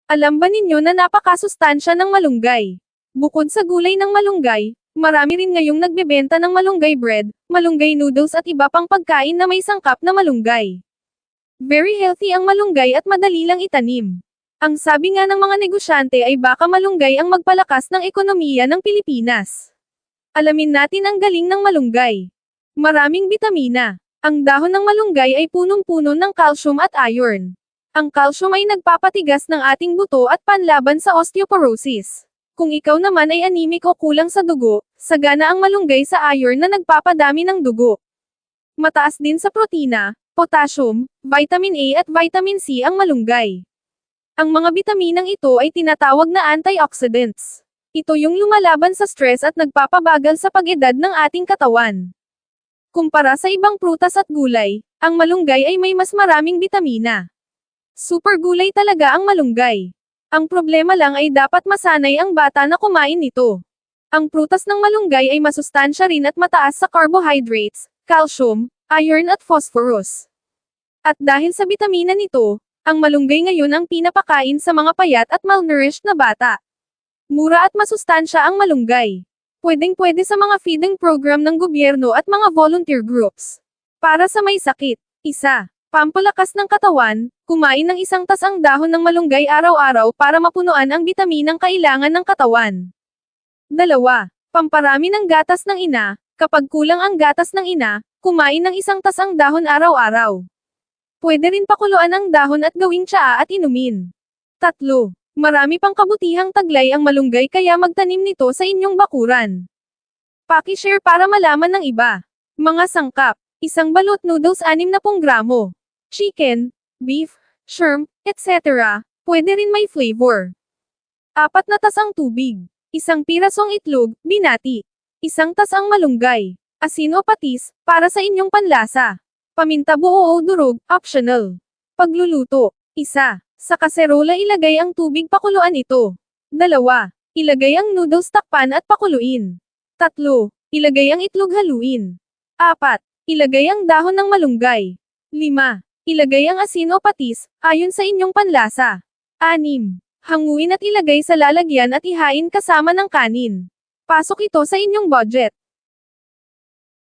Alam ba ninyo na napakasustansya ng malunggay? Bukod sa gulay ng malunggay, marami rin ngayong nagbebenta ng malunggay bread, malunggay noodles at iba pang pagkain na may sangkap na malunggay. Very healthy ang malunggay at madali lang itanim. Ang sabi nga ng mga negosyante ay baka malunggay ang magpalakas ng ekonomiya ng Pilipinas. Alamin natin ang galing ng malunggay. Maraming bitamina. Ang dahon ng malunggay ay punong-puno ng calcium at iron. Ang calcium ay nagpapatigas ng ating buto at panlaban sa osteoporosis. Kung ikaw naman ay anemic o kulang sa dugo, sagana ang malunggay sa iron na nagpapadami ng dugo. Mataas din sa protina, potassium, vitamin A at vitamin C ang malunggay. Ang mga bitaminang ito ay tinatawag na antioxidants. Ito yung lumalaban sa stress at nagpapabagal sa pag-edad ng ating katawan. Kumpara sa ibang prutas at gulay, ang malunggay ay may mas maraming bitamina. Super gulay talaga ang malunggay. Ang problema lang ay dapat masanay ang bata na kumain nito. Ang prutas ng malunggay ay masustansya rin at mataas sa carbohydrates, calcium, iron at phosphorus. At dahil sa bitamina nito, ang malunggay ngayon ang pinapakain sa mga payat at malnourished na bata. Mura at masustansya ang malunggay. Pwedeng-pwede sa mga feeding program ng gobyerno at mga volunteer groups. Para sa may sakit, 1. Pampalakas ng katawan, kumain ng isang tasang dahon ng malunggay araw-araw para mapunuan ang bitaminang kailangan ng katawan. 2. Pamparami ng gatas ng ina, kapag kulang ang gatas ng ina, kumain ng isang tasang dahon araw-araw. Pwede rin pakuluan ang dahon at gawing tsaa at inumin. 3. Marami pang kabutihang taglay ang malunggay kaya magtanim nito sa inyong bakuran. Paki-share para malaman ng iba. Mga sangkap. Isang balot noodles 60 gramo. Chicken, beef, shrimp, etc. Pwede rin may flavor. 4 na tasang tubig. Isang pirasong itlog, binati. Isang tasang malunggay. Asin o patis, para sa inyong panlasa. Paminta buo o durog, optional. Pagluluto. 1. Sa kaserola ilagay ang tubig, pakuluan ito. 2. Ilagay ang noodles, takpan at pakuluin. 3. Ilagay ang itlog, haluin. 4. Ilagay ang dahon ng malunggay. 5. Ilagay ang asin o patis, ayon sa inyong panlasa. 6. Hanguin at ilagay sa lalagyan at ihain kasama ng kanin. Pasok ito sa inyong budget.